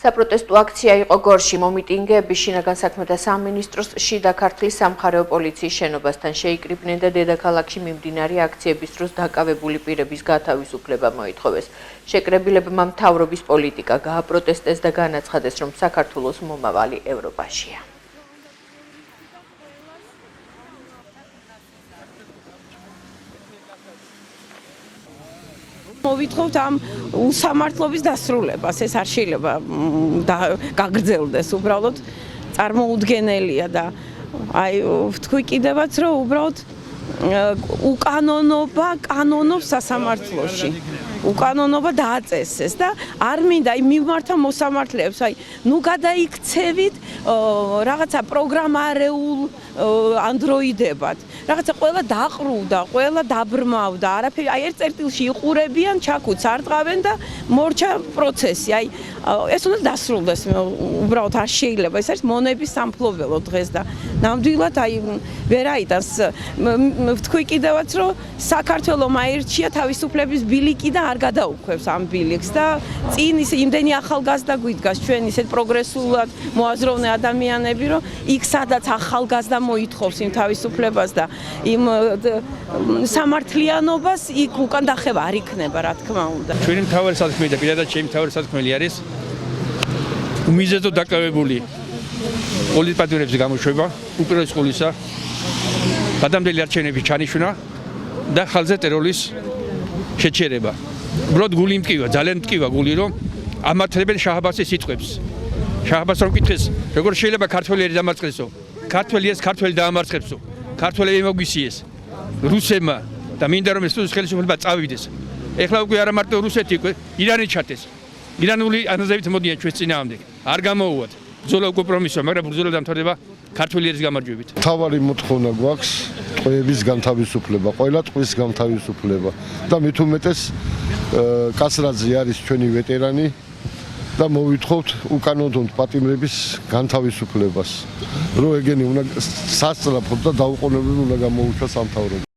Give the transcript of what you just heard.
საპროტესტო აქცია იყო გორში მომიტინგეები შინაგან საქმეთა სამინისტროს შიდა ქართლის სამხარეო პოლიციის შენობასთან შეიკრიბნენ და დედაქალაქში მიმდინარე აქციების დროს დაკავებული პირების გათავისუფლება მოითხოვეს. შეკრებილებმა მთავრობის პოლიტიკა გააპროტესტეს და განაცხადეს, რომ საქართველოს მომავალი ევროპაშია. Მოვითხოვთ ამ უსამართლობის დასრულებას, ეს არ შეიძლება გაგრძელდეს, უბრალოდ წარმოუდგენელია და აი ვთქვი კიდევაც რომ უბრალოდ უკანონობა კანონობს სასამართლოში. უკანონობა დააწესეს და არ მინდა მიმართა მოსამართლეებს, აი ნუ გადაიქცევით რაღაცა პროგრამარეულ ანდროიდებად. რაღაცა ყველა დაყრუდა, ყველა დაბრმავდა, არაფერი, აი ერთ წერტილში იყურებიან, ჩაქუც არ ტყავენ და მორჩა პროცესი. აი ეს უნდა დასრულდეს, უბრალოდ არ შეიძლება. ეს არის მონების სამფლობელო დღეს და ნამდვილად აი ვერაიტანს ვთქვი კიდევაც რომ საქართველოს აირჩია თავისუფლების ბილიკი და არ გადაუქვებს ამ ბილიკს და წინ ის იმდენი ახალგაზრდა გვიდგას ჩვენ ისეთ პროგრესულად მოაზროვნე ადამიანები რომ იქ სადაც ახალგაზრდა მოითხოვს იმ თავისუფლებას და იმ სამართლიანობას იქ უკან დახევა არ იქნება რა თქმა უნდა. ჩვენი მთავარი საქმე და პირადად ჩემი მთავარი საქმე არის მიზეზო დაკავებული პოლიტპატიმრების გამოშვება, უპირველეს ყოვლისა გადამდელი არჩევნების ჩანიშვნა და ხალხზე ტერორის შეჩერება. უბრალოდ გული მტკივა, ძალიან მტკივა გული, რომ ამართლებენ შაჰაბასის სიტყვებს. შაჰაბას რომ კითხეს, როგორ შეიძლება ქართველი დამარცხესო? ქართველი ეს ქართველი დაამარცხებსო. ქართველები მოგვისიეს რუსებმა და მინდა რომ ეს ხელისუფლება წავიდეს. ეხლა უკვე არა მარტო რუსეთი, უკვე ირანი ჩათეს. ირანული ანაზებით მოდიან ჩვენს წინააღმდეგ. არ გამოუვათ. ბრძოლა უკვე პრომისია, მაგრამ ბრძოლა დამთავრდება ქართველი ერის გამარჯვებით. თავარი მოთხოვნა გვაქვს ტყვეების განთავისუფლება, ყველა ტყვის განთავისუფლება და მით უმეტეს კაცრაძე არის ჩვენი ვეტერანი და მოვითხოვთ უკანონოდ პატიმრების განთავისუფლებას. რომ ეგენი უნდა სასწრაფოდ და დაუყოვნებლივ უნდა გამოუჩა სამთავრობო.